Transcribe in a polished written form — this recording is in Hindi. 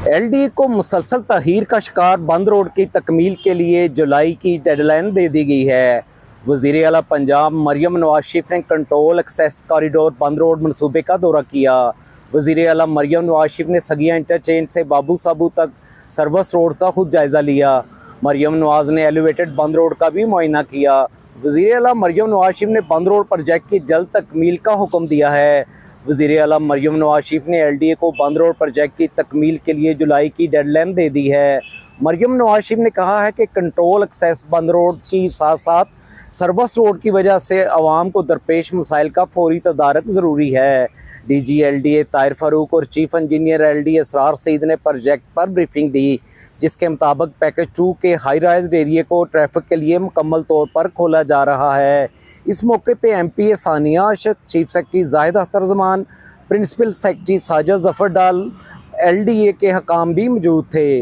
एलडीए को मुसलसल तहीर का शिकार बंद रोड की तकमील के लिए जुलाई की डेडलाइन दे दी गई है। वज़ीर आला पंजाब मरियम नवाज शरीफ ने कंट्रोल एक्सेस कॉरिडोर बंद रोड मनसूबे का दौरा किया। वज़ीर आला मरियम नवाज शरीफ ने सगिया इंटरचेंज से बाबू साबू तक सर्विस रोड का खुद जायज़ा लिया। मरियम नवाज ने एलिवेटेड बंद रोड का भी मुआयना किया। वज़ीर आला मरियम नवाज शरीफ ने बंद रोड प्रोजेक्ट की जल्द तकमील का हुक्म दिया है। वज़ीर आला मरियम नवाज शरीफ ने एलडीए को बंद रोड प्रोजेक्ट की तकमील के लिए जुलाई की डेडलाइन दे दी है। मरियम नवाज शरीफ ने कहा है कि कंट्रोल एक्सेस बंद रोड की साथ साथ सर्विस रोड की वजह से आवाम को दरपेश मसाइल का फौरी तदारक ज़रूरी है। डीजी एलडीए ताहिर फारूक और chief engineer LDA Asrar Saeed ने प्रोजेक्ट पर ब्रीफिंग दी, जिसके मुताबिक पैकेज 2 के हाई राइज एरिए को ट्रैफिक के लिए मुकम्मल तौर पर खोला जा रहा है। इस मौके पे MPA Sania Ashiq, chief secretary Zahid Akhtar Zaman, principal secretary Sajid Zafar Dal, LDA के हकाम भी मौजूद थे।